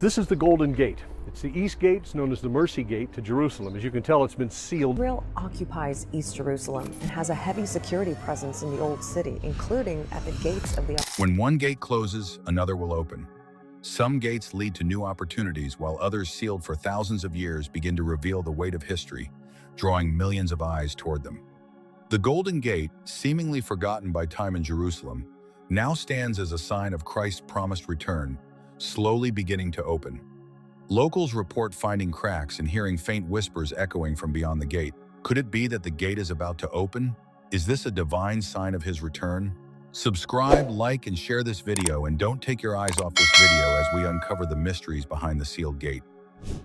This is the Golden Gate. It's the East Gate. It's known as the Mercy Gate to Jerusalem. As you can tell, it's been sealed. Israel occupies East Jerusalem and has a heavy security presence in the Old City, including at the gates of the... When one gate closes, another will open. Some gates lead to new opportunities, while others sealed for thousands of years begin to reveal the weight of history, drawing millions of eyes toward them. The Golden Gate, seemingly forgotten by time in Jerusalem, now stands as a sign of Christ's promised return, slowly beginning to open. Locals report finding cracks and hearing faint whispers echoing from beyond the gate. Could it be that the gate is about to open? Is this a divine sign of his return? Subscribe, like, and share this video, and don't take your eyes off this video as we uncover the mysteries behind the sealed gate.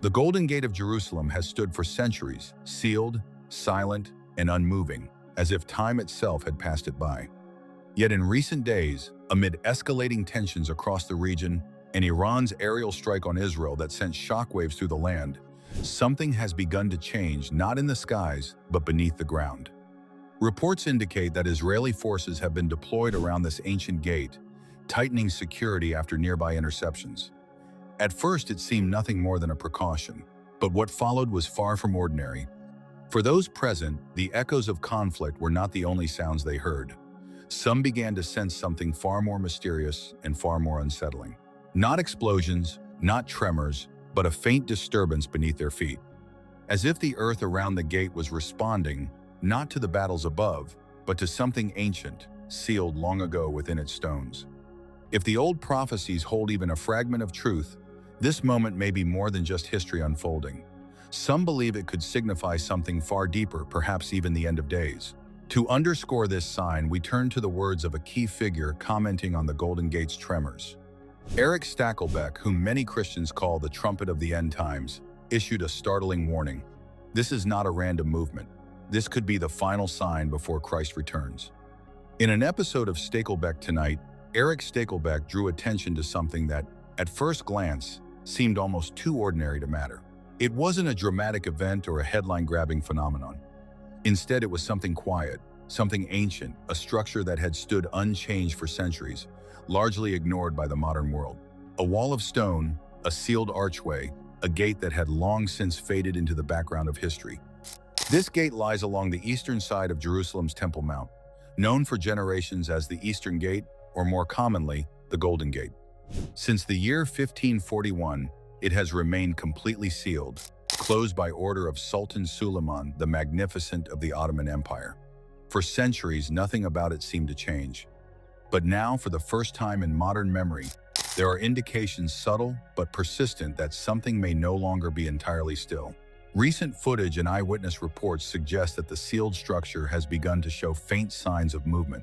The Golden Gate of Jerusalem has stood for centuries, sealed, silent, and unmoving, as if time itself had passed it by. Yet in recent days, amid escalating tensions across the region and Iran's aerial strike on Israel that sent shockwaves through the land, something has begun to change, not in the skies, but beneath the ground. Reports indicate that Israeli forces have been deployed around this ancient gate, tightening security after nearby interceptions. At first, it seemed nothing more than a precaution, but what followed was far from ordinary. For those present, the echoes of conflict were not the only sounds they heard. Some began to sense something far more mysterious and far more unsettling. Not explosions, not tremors, but a faint disturbance beneath their feet. As if the earth around the gate was responding, not to the battles above, but to something ancient, sealed long ago within its stones. If the old prophecies hold even a fragment of truth, this moment may be more than just history unfolding. Some believe it could signify something far deeper, perhaps even the end of days. To underscore this sign, we turn to the words of a key figure commenting on the Golden Gate's tremors. Eric Stakelbeck, whom many Christians call the trumpet of the end times, issued a startling warning. This is not a random movement. This could be the final sign before Christ returns. In an episode of Stakelbeck Tonight, Eric Stakelbeck drew attention to something that, at first glance, seemed almost too ordinary to matter. It wasn't a dramatic event or a headline-grabbing phenomenon. Instead, it was something quiet, something ancient, a structure that had stood unchanged for centuries, largely ignored by the modern world. A wall of stone, a sealed archway, a gate that had long since faded into the background of history. This gate lies along the eastern side of Jerusalem's Temple Mount, known for generations as the Eastern Gate, or more commonly, the Golden Gate. Since the year 1541, it has remained completely sealed, closed by order of Sultan Suleiman the Magnificent of the Ottoman Empire. For centuries, nothing about it seemed to change. But now, for the first time in modern memory, there are indications, subtle but persistent, that something may no longer be entirely still. Recent footage and eyewitness reports suggest that the sealed structure has begun to show faint signs of movement.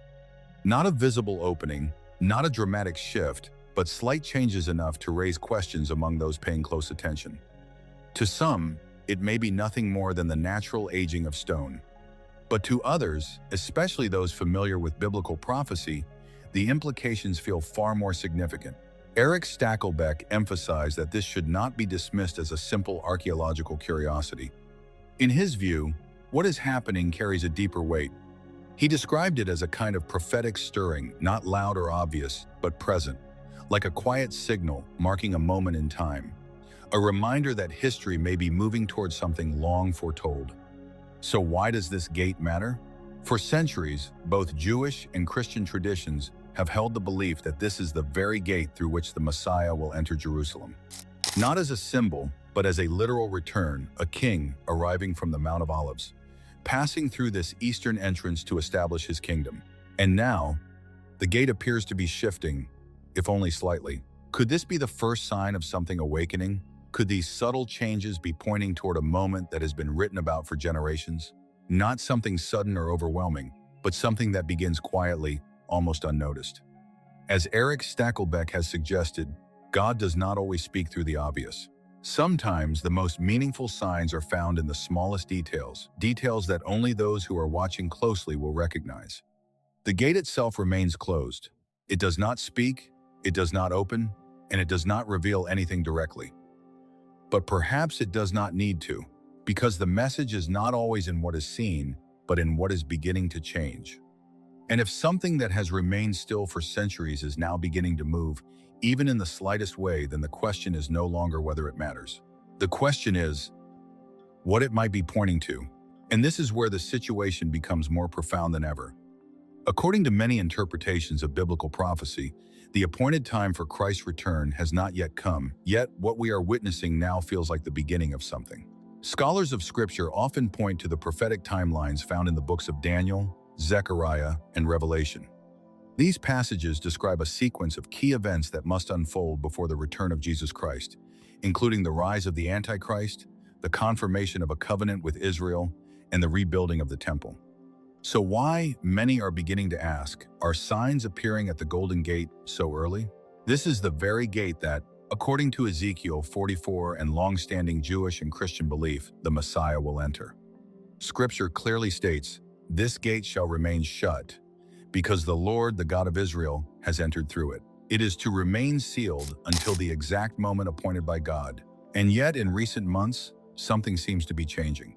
Not a visible opening, not a dramatic shift, but slight changes enough to raise questions among those paying close attention. To some, it may be nothing more than the natural aging of stone. But to others, especially those familiar with biblical prophecy, the implications feel far more significant. Eric Stakelbeck emphasized that this should not be dismissed as a simple archaeological curiosity. In his view, what is happening carries a deeper weight. He described it as a kind of prophetic stirring, not loud or obvious, but present, like a quiet signal marking a moment in time, a reminder that history may be moving towards something long foretold. So why does this gate matter? For centuries, both Jewish and Christian traditions have held the belief that this is the very gate through which the Messiah will enter Jerusalem. Not as a symbol, but as a literal return, a king arriving from the Mount of Olives, passing through this eastern entrance to establish his kingdom. And now, the gate appears to be shifting, if only slightly. Could this be the first sign of something awakening? Could these subtle changes be pointing toward a moment that has been written about for generations? Not something sudden or overwhelming, but something that begins quietly, almost unnoticed. As Eric Stakelbeck has suggested, God does not always speak through the obvious. Sometimes the most meaningful signs are found in the smallest details, details that only those who are watching closely will recognize. The gate itself remains closed. It does not speak, it does not open, and it does not reveal anything directly. But perhaps it does not need to, because the message is not always in what is seen, but in what is beginning to change. And if something that has remained still for centuries is now beginning to move, even in the slightest way, then the question is no longer whether it matters. The question is what it might be pointing to. And this is where the situation becomes more profound than ever. According to many interpretations of biblical prophecy, the appointed time for Christ's return has not yet come, yet what we are witnessing now feels like the beginning of something. Scholars of Scripture often point to the prophetic timelines found in the books of Daniel, Zechariah, and Revelation. These passages describe a sequence of key events that must unfold before the return of Jesus Christ, including the rise of the Antichrist, the confirmation of a covenant with Israel, and the rebuilding of the temple. So why, many are beginning to ask, are signs appearing at the Golden Gate so early? This is the very gate that, according to Ezekiel 44 and long-standing Jewish and Christian belief, the Messiah will enter. Scripture clearly states, "This gate shall remain shut, because the Lord, the God of Israel, has entered through it." It is to remain sealed until the exact moment appointed by God. And yet, in recent months, something seems to be changing.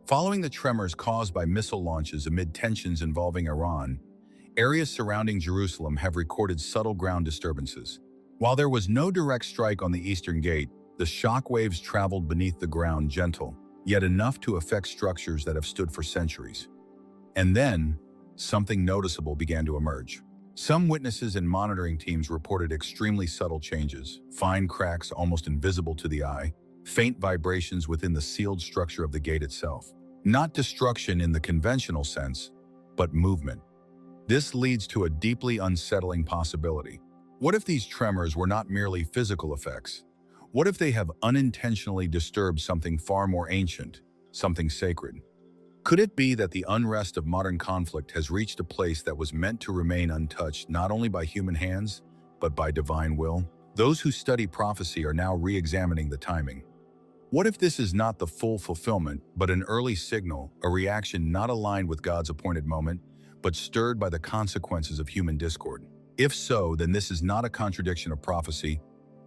Following the tremors caused by missile launches amid tensions involving Iran, areas surrounding Jerusalem have recorded subtle ground disturbances. While there was no direct strike on the Eastern Gate, the shock waves traveled beneath the ground gentle, yet enough to affect structures that have stood for centuries. And then, something noticeable began to emerge. Some witnesses and monitoring teams reported extremely subtle changes, fine cracks almost invisible to the eye, faint vibrations within the sealed structure of the gate itself. Not destruction in the conventional sense, but movement. This leads to a deeply unsettling possibility. What if these tremors were not merely physical effects? What if they have unintentionally disturbed something far more ancient, something sacred? Could it be that the unrest of modern conflict has reached a place that was meant to remain untouched not only by human hands, but by divine will? Those who study prophecy are now re-examining the timing. What if this is not the full fulfillment, but an early signal, a reaction not aligned with God's appointed moment, but stirred by the consequences of human discord? If so, then this is not a contradiction of prophecy,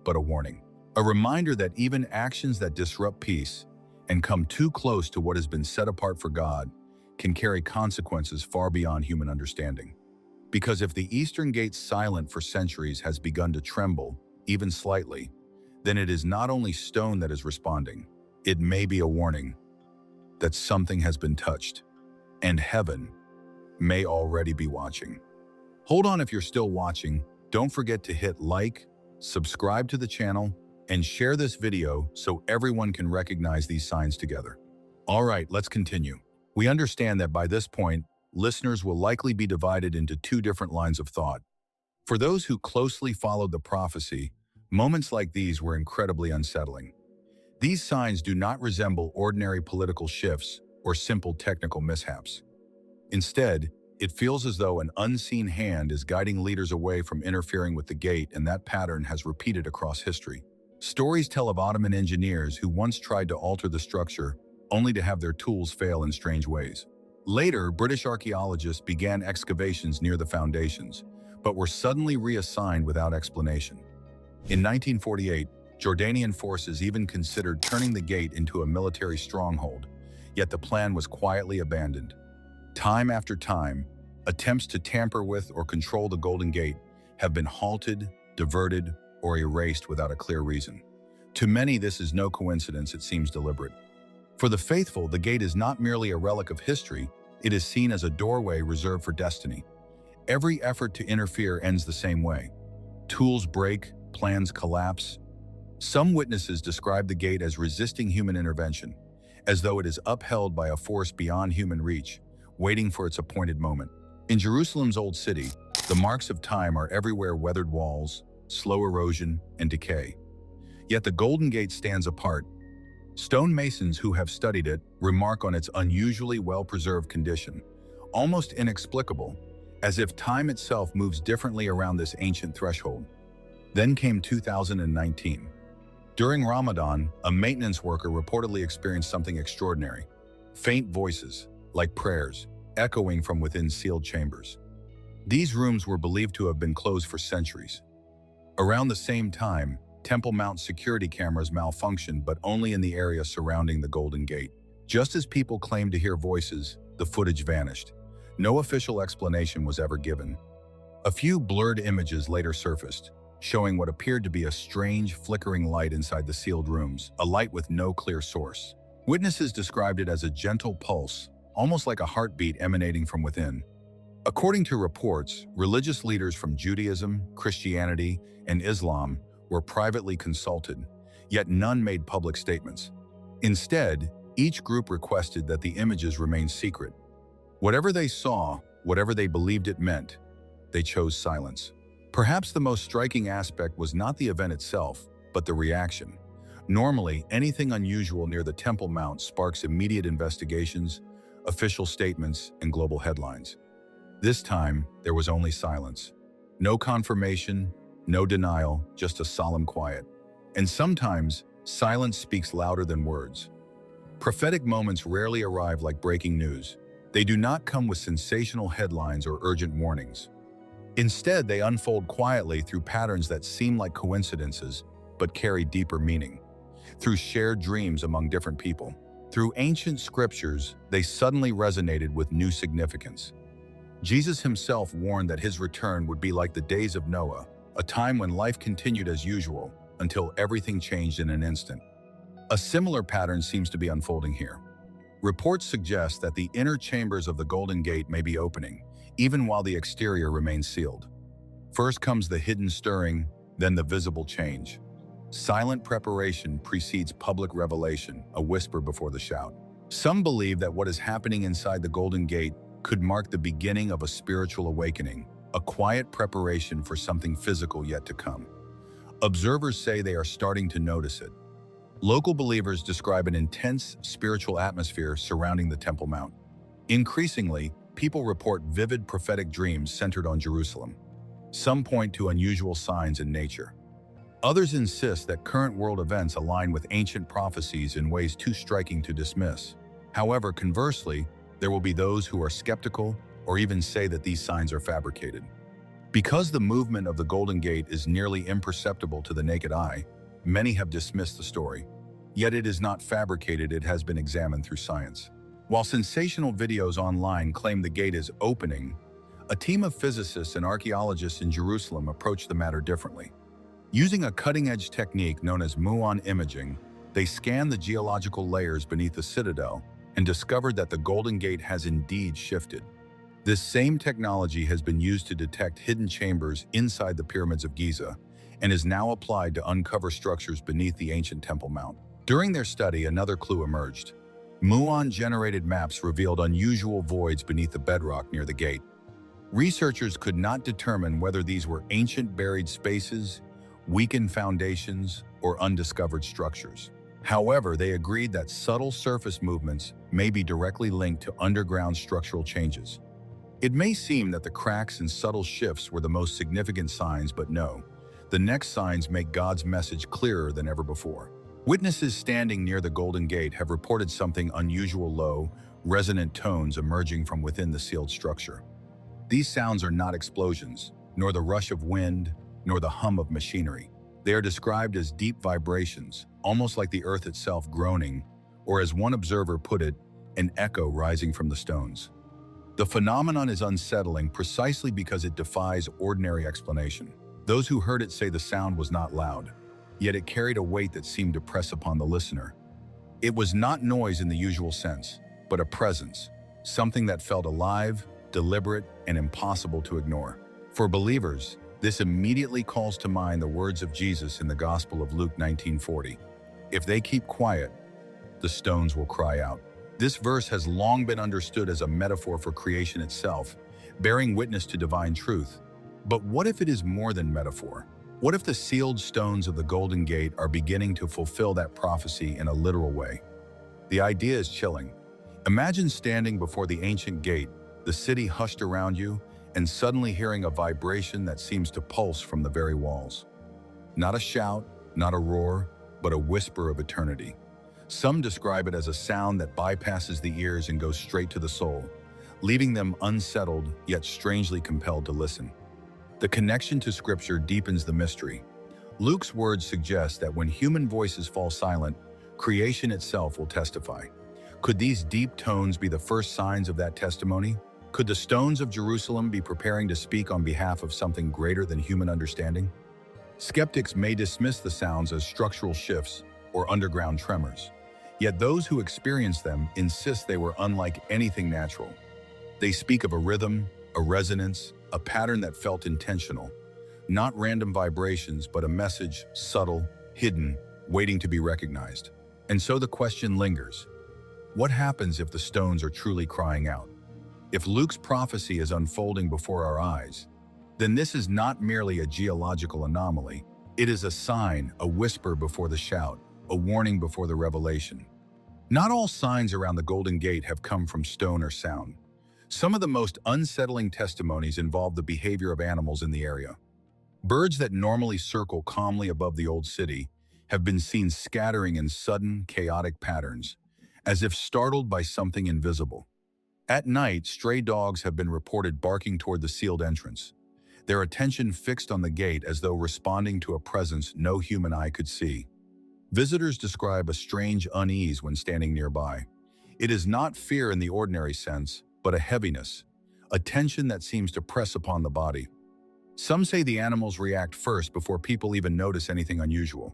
but a warning. A reminder that even actions that disrupt peace and come too close to what has been set apart for God can carry consequences far beyond human understanding. Because if the Eastern Gate's silent for centuries has begun to tremble, even slightly, then it is not only stone that is responding, it may be a warning that something has been touched, and heaven may already be watching. Hold on if you're still watching. Don't forget to hit like, subscribe to the channel, and share this video so everyone can recognize these signs together. All right, let's continue. We understand that by this point, listeners will likely be divided into two different lines of thought. For those who closely followed the prophecy, moments like these were incredibly unsettling. These signs do not resemble ordinary political shifts or simple technical mishaps. Instead, it feels as though an unseen hand is guiding leaders away from interfering with the gate, and that pattern has repeated across history. Stories tell of Ottoman engineers who once tried to alter the structure, only to have their tools fail in strange ways. Later, British archaeologists began excavations near the foundations, but were suddenly reassigned without explanation. In 1948, Jordanian forces even considered turning the gate into a military stronghold, yet the plan was quietly abandoned. Time after time, attempts to tamper with or control the Golden Gate have been halted, diverted, or erased without a clear reason. To many, this is no coincidence, it seems deliberate. For the faithful, the gate is not merely a relic of history, it is seen as a doorway reserved for destiny. Every effort to interfere ends the same way. Tools break, plans collapse. Some witnesses describe the gate as resisting human intervention, as though it is upheld by a force beyond human reach, waiting for its appointed moment. In Jerusalem's Old City, the marks of time are everywhere: weathered walls, slow erosion, and decay. Yet the Golden Gate stands apart. Stonemasons who have studied it remark on its unusually well-preserved condition, almost inexplicable, as if time itself moves differently around this ancient threshold. Then came 2019. During Ramadan, a maintenance worker reportedly experienced something extraordinary. Faint voices, like prayers, echoing from within sealed chambers. These rooms were believed to have been closed for centuries. Around the same time, Temple Mount security cameras malfunctioned, but only in the area surrounding the Golden Gate. Just as people claimed to hear voices, the footage vanished. No official explanation was ever given. A few blurred images later surfaced, showing what appeared to be a strange, flickering light inside the sealed rooms, a light with no clear source. Witnesses described it as a gentle pulse, almost like a heartbeat emanating from within. According to reports, religious leaders from Judaism, Christianity, and Islam were privately consulted, yet none made public statements. Instead, each group requested that the images remain secret. Whatever they saw, whatever they believed it meant, they chose silence. Perhaps the most striking aspect was not the event itself, but the reaction. Normally, anything unusual near the Temple Mount sparks immediate investigations, official statements, and global headlines. This time, there was only silence. No confirmation, no denial, just a solemn quiet. And sometimes, silence speaks louder than words. Prophetic moments rarely arrive like breaking news. They do not come with sensational headlines or urgent warnings. Instead, they unfold quietly through patterns that seem like coincidences, but carry deeper meaning. Through shared dreams among different people. Through ancient scriptures, they suddenly resonated with new significance. Jesus himself warned that his return would be like the days of Noah, a time when life continued as usual until everything changed in an instant. A similar pattern seems to be unfolding here. Reports suggest that the inner chambers of the Golden Gate may be opening, even while the exterior remains sealed. First comes the hidden stirring, then the visible change. Silent preparation precedes public revelation, a whisper before the shout. Some believe that what is happening inside the Golden Gate could mark the beginning of a spiritual awakening, a quiet preparation for something physical yet to come. Observers say they are starting to notice it. Local believers describe an intense spiritual atmosphere surrounding the Temple Mount. Increasingly, people report vivid prophetic dreams centered on Jerusalem. Some point to unusual signs in nature. Others insist that current world events align with ancient prophecies in ways too striking to dismiss. However, conversely, there will be those who are skeptical or even say that these signs are fabricated. Because the movement of the Golden Gate is nearly imperceptible to the naked eye, many have dismissed the story. Yet it is not fabricated, it has been examined through science. While sensational videos online claim the gate is opening, a team of physicists and archaeologists in Jerusalem approached the matter differently. Using a cutting-edge technique known as muon imaging, they scanned the geological layers beneath the citadel and discovered that the Golden Gate has indeed shifted. This same technology has been used to detect hidden chambers inside the pyramids of Giza and is now applied to uncover structures beneath the ancient Temple Mount. During their study, another clue emerged. Muon-generated maps revealed unusual voids beneath the bedrock near the gate. Researchers could not determine whether these were ancient buried spaces, weakened foundations, or undiscovered structures. However, they agreed that subtle surface movements may be directly linked to underground structural changes. It may seem that the cracks and subtle shifts were the most significant signs, but no. The next signs make God's message clearer than ever before. Witnesses standing near the Golden Gate have reported something unusual: low, resonant tones emerging from within the sealed structure. These sounds are not explosions, nor the rush of wind, nor the hum of machinery. They are described as deep vibrations, almost like the earth itself groaning, or as one observer put it, an echo rising from the stones. The phenomenon is unsettling precisely because it defies ordinary explanation. Those who heard it say the sound was not loud, yet it carried a weight that seemed to press upon the listener. It was not noise in the usual sense, but a presence, something that felt alive, deliberate, and impossible to ignore. For believers, this immediately calls to mind the words of Jesus in the Gospel of Luke 19:40. If they keep quiet, the stones will cry out. This verse has long been understood as a metaphor for creation itself, bearing witness to divine truth. But what if it is more than metaphor? What if the sealed stones of the Golden Gate are beginning to fulfill that prophecy in a literal way? The idea is chilling. Imagine standing before the ancient gate, the city hushed around you, and suddenly hearing a vibration that seems to pulse from the very walls. Not a shout, not a roar, but a whisper of eternity. Some describe it as a sound that bypasses the ears and goes straight to the soul, leaving them unsettled yet strangely compelled to listen. The connection to Scripture deepens the mystery. Luke's words suggest that when human voices fall silent, creation itself will testify. Could these deep tones be the first signs of that testimony? Could the stones of Jerusalem be preparing to speak on behalf of something greater than human understanding? Skeptics may dismiss the sounds as structural shifts or underground tremors, yet those who experience them insist they were unlike anything natural. They speak of a rhythm, a resonance, a pattern that felt intentional, not random vibrations, but a message, subtle, hidden, waiting to be recognized. And so the question lingers: what happens if the stones are truly crying out? If Luke's prophecy is unfolding before our eyes, then this is not merely a geological anomaly. It is a sign, a whisper before the shout, a warning before the revelation. Not all signs around the Golden Gate have come from stone or sound. Some of the most unsettling testimonies involve the behavior of animals in the area. Birds that normally circle calmly above the old city have been seen scattering in sudden, chaotic patterns, as if startled by something invisible. At night, stray dogs have been reported barking toward the sealed entrance, their attention fixed on the gate as though responding to a presence no human eye could see. Visitors describe a strange unease when standing nearby. It is not fear in the ordinary sense, but a heaviness, a tension that seems to press upon the body. Some say the animals react first before people even notice anything unusual.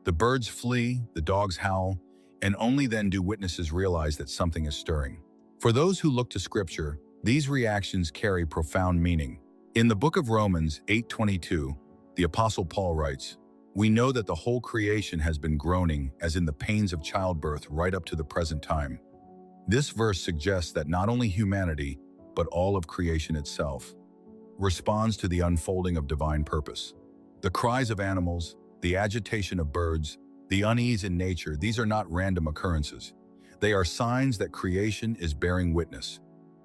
The birds flee, the dogs howl, and only then do witnesses realize that something is stirring. For those who look to Scripture, these reactions carry profound meaning. In the book of Romans 8:22, the Apostle Paul writes, "We know that the whole creation has been groaning as in the pains of childbirth right up to the present time." This verse suggests that not only humanity, but all of creation itself, responds to the unfolding of divine purpose. The cries of animals, the agitation of birds, the unease in nature, these are not random occurrences. They are signs that creation is bearing witness.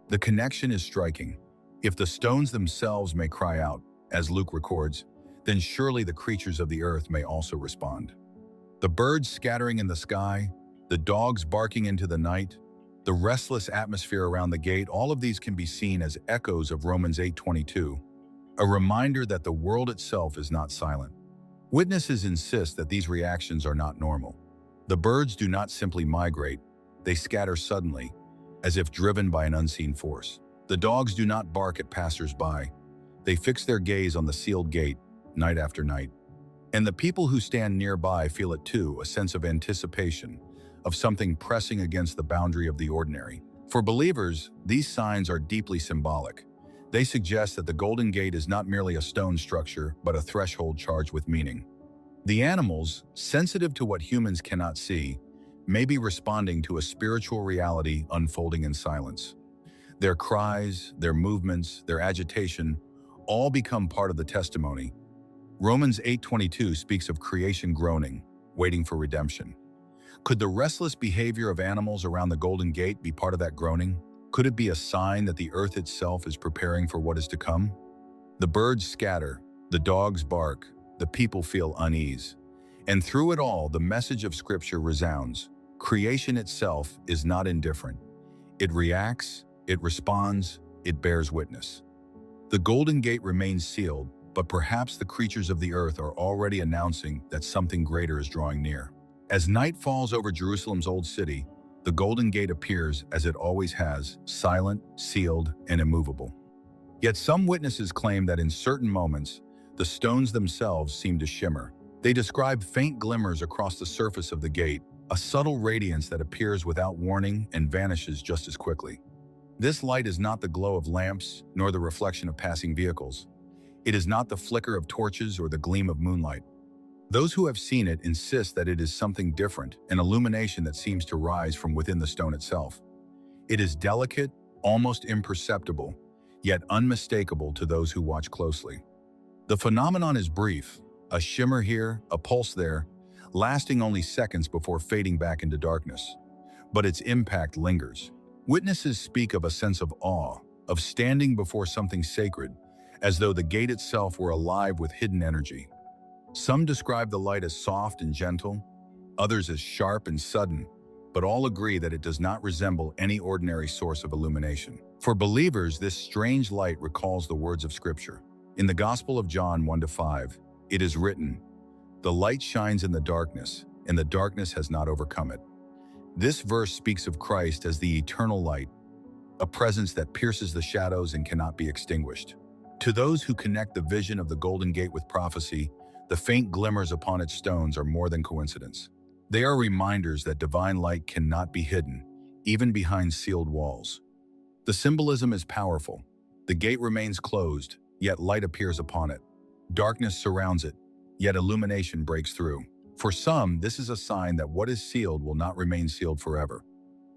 The connection is striking. If the stones themselves may cry out, as Luke records, then surely the creatures of the earth may also respond. The birds scattering in the sky, the dogs barking into the night, the restless atmosphere around the gate, all of these can be seen as echoes of Romans 8:22, a reminder that the world itself is not silent. Witnesses insist that these reactions are not normal. The birds do not simply migrate, they scatter suddenly, as if driven by an unseen force. The dogs do not bark at passers-by. They fix their gaze on the sealed gate, night after night. And the people who stand nearby feel it too, a sense of anticipation, of something pressing against the boundary of the ordinary. For believers, these signs are deeply symbolic. They suggest that the Golden Gate is not merely a stone structure, but a threshold charged with meaning. The animals, sensitive to what humans cannot see, may be responding to a spiritual reality unfolding in silence. Their cries, their movements, their agitation, all become part of the testimony. Romans 8:22 speaks of creation groaning, waiting for redemption. Could the restless behavior of animals around the Golden Gate be part of that groaning? Could it be a sign that the earth itself is preparing for what is to come? The birds scatter, the dogs bark, the people feel unease. And through it all, the message of Scripture resounds. Creation itself is not indifferent. It reacts, it responds, it bears witness. The Golden Gate remains sealed, but perhaps the creatures of the earth are already announcing that something greater is drawing near. As night falls over Jerusalem's old city, the Golden Gate appears as it always has, silent, sealed, and immovable. Yet some witnesses claim that in certain moments, the stones themselves seem to shimmer. They describe faint glimmers across the surface of the gate, a subtle radiance that appears without warning and vanishes just as quickly. This light is not the glow of lamps, nor the reflection of passing vehicles. It is not the flicker of torches or the gleam of moonlight. Those who have seen it insist that it is something different, an illumination that seems to rise from within the stone itself. It is delicate, almost imperceptible, yet unmistakable to those who watch closely. The phenomenon is brief, a shimmer here, a pulse there, lasting only seconds before fading back into darkness. But its impact lingers. Witnesses speak of a sense of awe, of standing before something sacred, as though the gate itself were alive with hidden energy. Some describe the light as soft and gentle, others as sharp and sudden, but all agree that it does not resemble any ordinary source of illumination. For believers, this strange light recalls the words of Scripture. In the Gospel of John 1-5, it is written, "The light shines in the darkness, and the darkness has not overcome it." This verse speaks of Christ as the eternal light, a presence that pierces the shadows and cannot be extinguished. To those who connect the vision of the Golden Gate with prophecy, The faint glimmers upon its stones are more than coincidence. They are reminders that divine light cannot be hidden, even behind sealed walls. The symbolism is powerful. The gate remains closed, yet light appears upon it. Darkness surrounds it, yet illumination breaks through. For some, this is a sign that what is sealed will not remain sealed forever.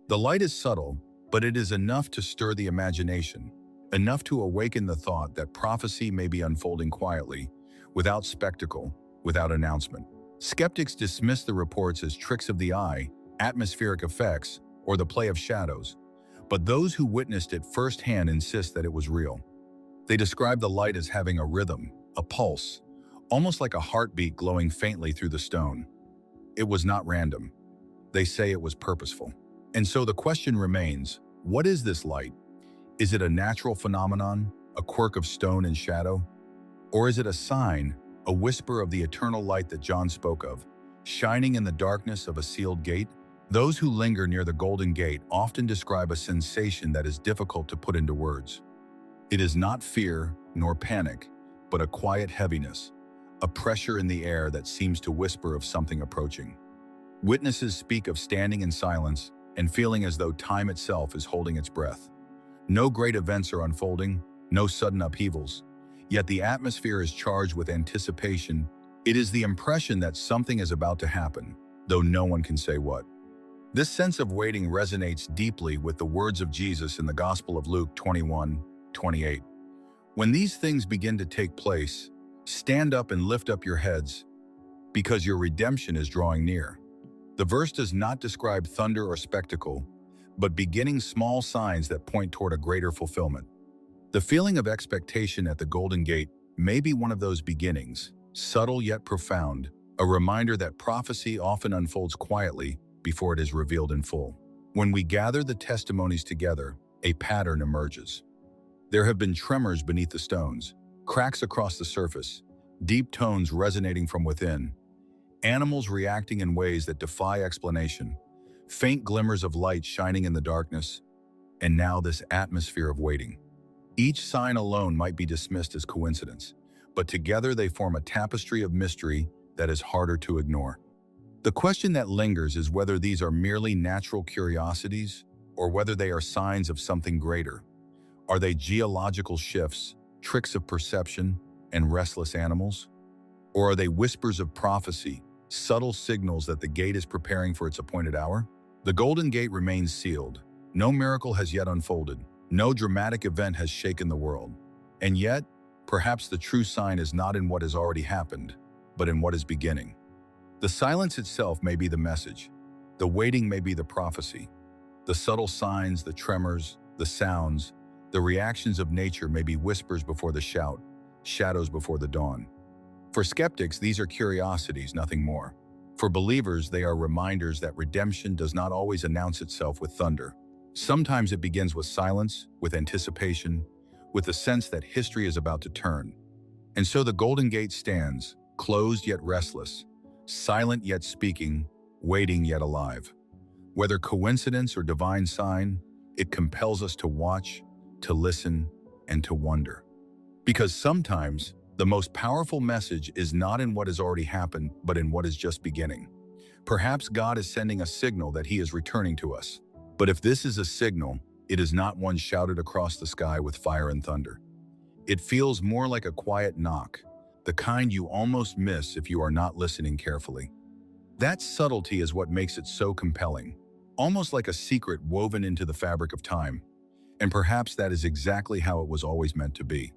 The light is subtle, but it is enough to stir the imagination, enough to awaken the thought that prophecy may be unfolding quietly, without spectacle, without announcement. Skeptics dismiss the reports as tricks of the eye, atmospheric effects, or the play of shadows. But those who witnessed it firsthand insist that it was real. They describe the light as having a rhythm, a pulse, almost like a heartbeat glowing faintly through the stone. It was not random. They say it was purposeful. And so the question remains, what is this light? Is it a natural phenomenon, a quirk of stone and shadow? Or is it a sign, a whisper of the eternal light that John spoke of, shining in the darkness of a sealed gate? Those who linger near the Golden Gate often describe a sensation that is difficult to put into words. It is not fear nor panic, but a quiet heaviness, a pressure in the air that seems to whisper of something approaching. Witnesses speak of standing in silence and feeling as though time itself is holding its breath. No great events are unfolding, no sudden upheavals, yet the atmosphere is charged with anticipation. It is the impression that something is about to happen, though no one can say what. This sense of waiting resonates deeply with the words of Jesus in the Gospel of Luke 21:28. When these things begin to take place, stand up and lift up your heads, because your redemption is drawing near. The verse does not describe thunder or spectacle, but beginning small signs that point toward a greater fulfillment. The feeling of expectation at the Golden Gate may be one of those beginnings, subtle yet profound, a reminder that prophecy often unfolds quietly before it is revealed in full. When we gather the testimonies together, a pattern emerges. There have been tremors beneath the stones, cracks across the surface, deep tones resonating from within, animals reacting in ways that defy explanation, faint glimmers of light shining in the darkness, and now this atmosphere of waiting. Each sign alone might be dismissed as coincidence, but together they form a tapestry of mystery that is harder to ignore. The question that lingers is whether these are merely natural curiosities or whether they are signs of something greater. Are they geological shifts, tricks of perception, and restless animals? Or are they whispers of prophecy, subtle signals that the gate is preparing for its appointed hour? The Golden Gate remains sealed. No miracle has yet unfolded. No dramatic event has shaken the world. And yet, perhaps the true sign is not in what has already happened, but in what is beginning. The silence itself may be the message. The waiting may be the prophecy. The subtle signs, the tremors, the sounds, the reactions of nature may be whispers before the shout, shadows before the dawn. For skeptics, these are curiosities, nothing more. For believers, they are reminders that redemption does not always announce itself with thunder. Sometimes it begins with silence, with anticipation, with the sense that history is about to turn. And so the Golden Gate stands, closed yet restless, silent yet speaking, waiting yet alive. Whether coincidence or divine sign, it compels us to watch, to listen, and to wonder. Because sometimes, the most powerful message is not in what has already happened, but in what is just beginning. Perhaps God is sending a signal that He is returning to us. But if this is a signal, it is not one shouted across the sky with fire and thunder. It feels more like a quiet knock, the kind you almost miss if you are not listening carefully. That subtlety is what makes it so compelling, almost like a secret woven into the fabric of time. And perhaps that is exactly how it was always meant to be.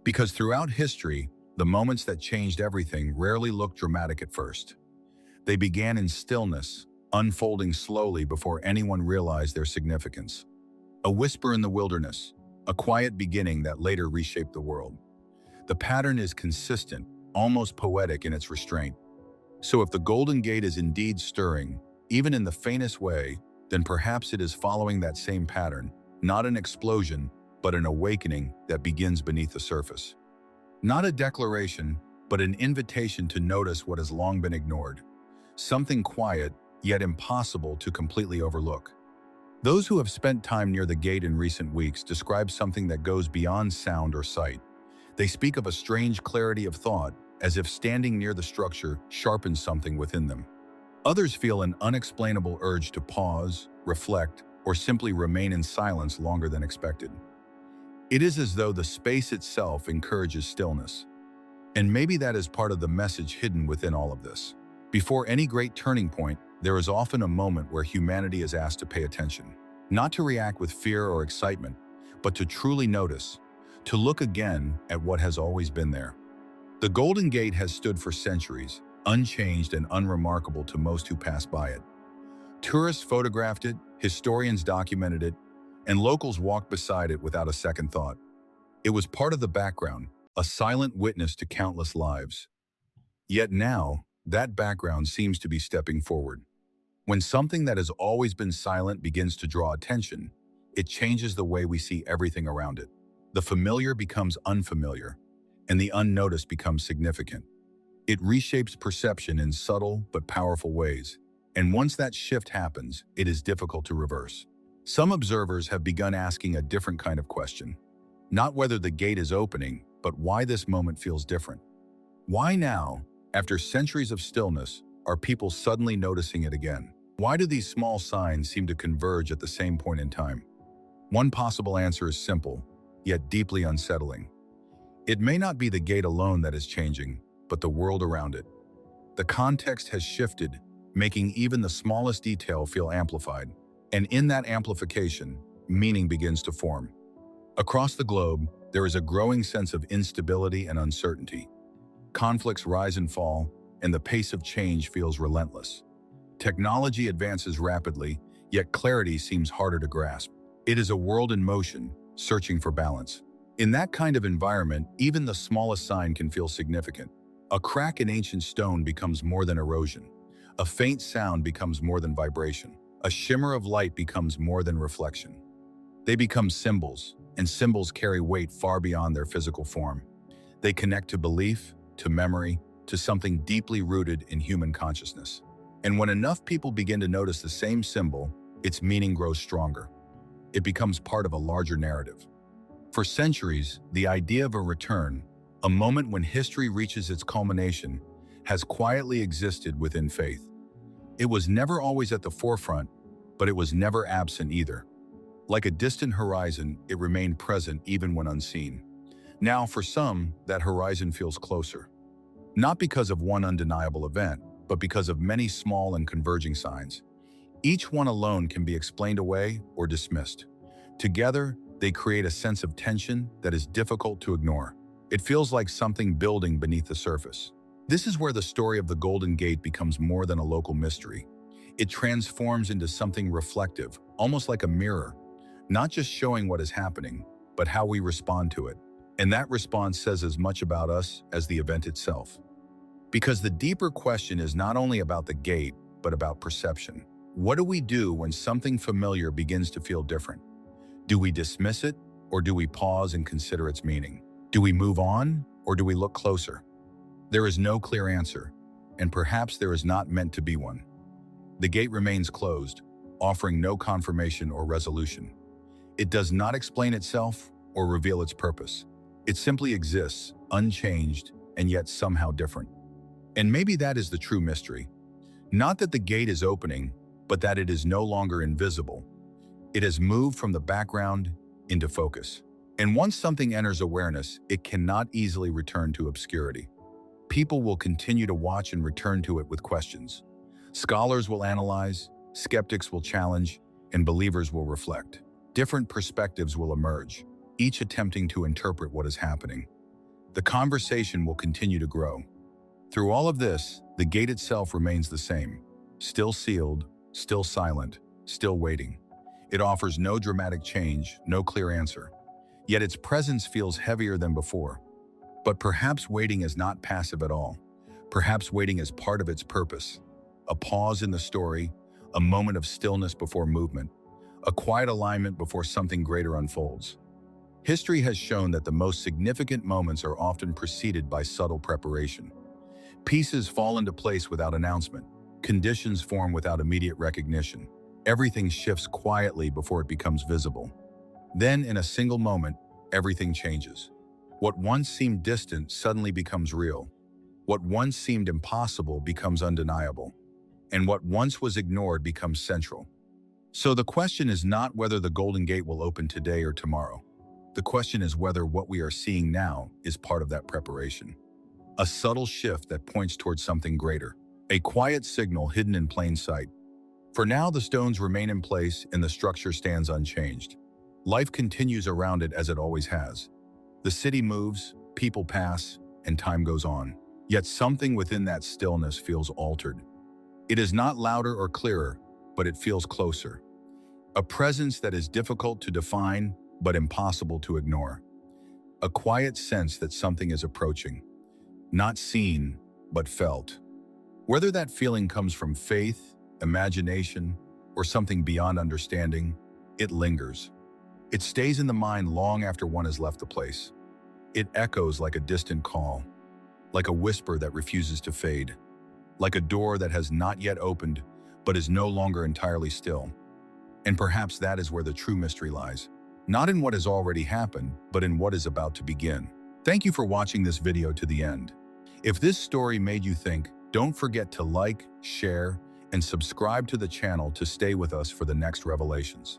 Because throughout history, the moments that changed everything rarely looked dramatic at first. They began in stillness, unfolding slowly before anyone realized their significance. A whisper in the wilderness, a quiet beginning that later reshaped the world. The pattern is consistent, almost poetic in its restraint. So if the Golden Gate is indeed stirring, even in the faintest way, then perhaps it is following that same pattern, not an explosion, but an awakening that begins beneath the surface. Not a declaration, but an invitation to notice what has long been ignored. Something quiet, yet impossible to completely overlook. Those who have spent time near the gate in recent weeks describe something that goes beyond sound or sight. They speak of a strange clarity of thought, as if standing near the structure sharpens something within them. Others feel an unexplainable urge to pause, reflect, or simply remain in silence longer than expected. It is as though the space itself encourages stillness. And maybe that is part of the message hidden within all of this. Before any great turning point, there is often a moment where humanity is asked to pay attention. Not to react with fear or excitement, but to truly notice, to look again at what has always been there. The Golden Gate has stood for centuries, unchanged and unremarkable to most who pass by it. Tourists photographed it, historians documented it, and locals walked beside it without a second thought. It was part of the background, a silent witness to countless lives. Yet now, that background seems to be stepping forward. When something that has always been silent begins to draw attention, it changes the way we see everything around it. The familiar becomes unfamiliar, and the unnoticed becomes significant. It reshapes perception in subtle but powerful ways, and once that shift happens, it is difficult to reverse. Some observers have begun asking a different kind of question. Not whether the gate is opening, but why this moment feels different. Why now, after centuries of stillness, are people suddenly noticing it again? Why do these small signs seem to converge at the same point in time? One possible answer is simple, yet deeply unsettling. It may not be the gate alone that is changing, but the world around it. The context has shifted, making even the smallest detail feel amplified. And in that amplification, meaning begins to form. Across the globe, there is a growing sense of instability and uncertainty. Conflicts rise and fall, and the pace of change feels relentless. Technology advances rapidly, yet clarity seems harder to grasp. It is a world in motion, searching for balance. In that kind of environment, even the smallest sign can feel significant. A crack in ancient stone becomes more than erosion. A faint sound becomes more than vibration. A shimmer of light becomes more than reflection. They become symbols, and symbols carry weight far beyond their physical form. They connect to belief, to memory, to something deeply rooted in human consciousness. And when enough people begin to notice the same symbol, its meaning grows stronger. It becomes part of a larger narrative. For centuries, the idea of a return, a moment when history reaches its culmination, has quietly existed within faith. It was never always at the forefront, but it was never absent either. Like a distant horizon, it remained present even when unseen. Now, for some, that horizon feels closer. Not because of one undeniable event, but because of many small and converging signs. Each one alone can be explained away or dismissed. Together, they create a sense of tension that is difficult to ignore. It feels like something building beneath the surface. This is where the story of the Golden Gate becomes more than a local mystery. It transforms into something reflective, almost like a mirror, not just showing what is happening, but how we respond to it. And that response says as much about us as the event itself. Because the deeper question is not only about the gate, but about perception. What do we do when something familiar begins to feel different? Do we dismiss it, or do we pause and consider its meaning? Do we move on, or do we look closer? There is no clear answer, and perhaps there is not meant to be one. The gate remains closed, offering no confirmation or resolution. It does not explain itself or reveal its purpose. It simply exists, unchanged, and yet somehow different. And maybe that is the true mystery. Not that the gate is opening, but that it is no longer invisible. It has moved from the background into focus. And once something enters awareness, it cannot easily return to obscurity. People will continue to watch and return to it with questions. Scholars will analyze, skeptics will challenge, and believers will reflect. Different perspectives will emerge, each attempting to interpret what is happening. The conversation will continue to grow. Through all of this, the gate itself remains the same, still sealed, still silent, still waiting. It offers no dramatic change, no clear answer. Yet its presence feels heavier than before. But perhaps waiting is not passive at all. Perhaps waiting is part of its purpose. A pause in the story, a moment of stillness before movement, a quiet alignment before something greater unfolds. History has shown that the most significant moments are often preceded by subtle preparation. Pieces fall into place without announcement. Conditions form without immediate recognition. Everything shifts quietly before it becomes visible. Then, in a single moment, everything changes. What once seemed distant suddenly becomes real. What once seemed impossible becomes undeniable, and what once was ignored becomes central. So the question is not whether the Golden Gate will open today or tomorrow. The question is whether what we are seeing now is part of that preparation. A subtle shift that points towards something greater. A quiet signal hidden in plain sight. For now, the stones remain in place and the structure stands unchanged. Life continues around it as it always has. The city moves, people pass, and time goes on. Yet something within that stillness feels altered. It is not louder or clearer, but it feels closer. A presence that is difficult to define, but impossible to ignore. A quiet sense that something is approaching. Not seen, but felt. Whether that feeling comes from faith, imagination, or something beyond understanding, it lingers. It stays in the mind long after one has left the place. It echoes like a distant call, like a whisper that refuses to fade, like a door that has not yet opened, but is no longer entirely still. And perhaps that is where the true mystery lies. Not in what has already happened, but in what is about to begin. Thank you for watching this video to the end. If this story made you think, don't forget to like, share, and subscribe to the channel to stay with us for the next revelations.